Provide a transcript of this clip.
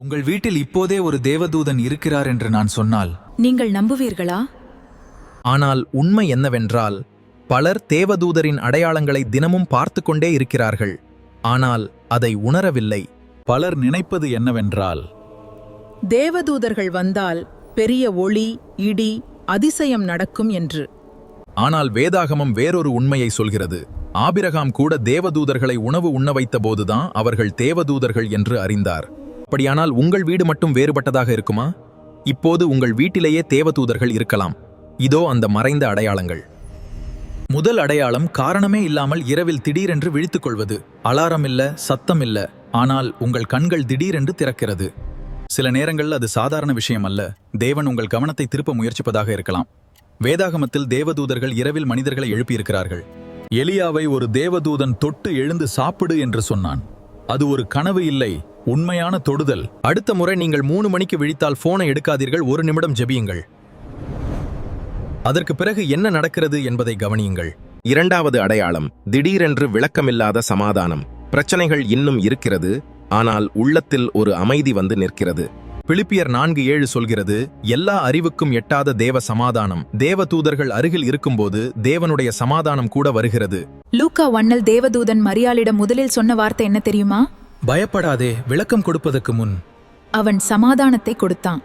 உங்கள் வீட்டில் இப்போதே ஒரு தேவதூதன் இருக்கிறார் என்று நான் சொன்னால் நீங்கள் நம்புவீர்களா? ஆனால் உண்மை என்னவென்றால் பலர் தேவதூதரின் அடையாளங்களை தினமும் பார்த்து கொண்டே இருக்கிறார்கள், ஆனால் அதை உணரவில்லை. பலர் நினைப்பது என்னவென்றால் தேவதூதர்கள் வந்தால் பெரிய ஒளி, இடி, அதிசயம் நடக்கும் என்று. ஆனால் வேதாகமம் வேறொரு உண்மையை சொல்கிறது. ஆபிரகாம் கூட தேவதூதர்களை உணவு உண்ண வைத்த போதுதான் அவர்கள் தேவதூதர்கள் என்று அறிந்தார். அப்படியானால் உங்கள் வீடு மட்டும் வேறுபட்டதாக இருக்குமா? இப்போது உங்கள் வீட்டிலேயே தேவதூதர்கள் இருக்கலாம். இதோ அந்த மறைந்த அடையாளங்கள். முதல் அடையாளம் காரணமே இல்லாமல் இரவில் திடீரென்று விழித்துக் கொள்வது. அலாரம் இல்ல, சத்தம் இல்ல, ஆனால் உங்கள் கண்கள் திடீரென்று திறக்கிறது. சில நேரங்களில் அது சாதாரண விஷயம் அல்ல. தேவன் உங்கள் கவனத்தை திருப்ப முயற்சிப்பதாக இருக்கலாம். வேதாகமத்தில் தேவதூதர்கள் இரவில் மனிதர்களை எழுப்பியிருக்கிறார்கள். எலியாவை ஒரு தேவதூதன் தொட்டு எழுந்து சாப்பிடு என்று சொன்னான். அது ஒரு கனவு இல்லை, உண்மையான தொடுதல். அடுத்த முறை நீங்கள் 3 மணிக்கு விழித்தால் போனை எடுக்காதீர்கள், 1 நிமிடம் ஜெபியுங்கள். அதற்கு பிறகு என்ன நடக்கிறது என்பதை கவனியுங்கள். இரண்டாவது அடையாளம் திடீரென்று விளக்கமில்லாத சமாதானம். பிரச்சனைகள் இன்னும் இருக்கிறது, ஆனால் உள்ளத்தில் ஒரு அமைதி வந்து நிற்கிறது. பிலிப்பியர் 4:7 சொல்கிறது, எல்லா அறிவுக்கும் எட்டாத தேவ சமாதானம் தேவதூதர்கள் அருகில் இருக்கும்போது தேவனுடைய சமாதானம் கூட வருகிறது. லூக்கா 1 தேவதூதன் மரியாளிடம் முதலில் சொன்ன வார்த்தை என்ன தெரியுமா? பயப்படாதே, விளக்கம் கொடுப்பதற்கு முன் அவன் சமாதானத்தை கொடுத்தான்.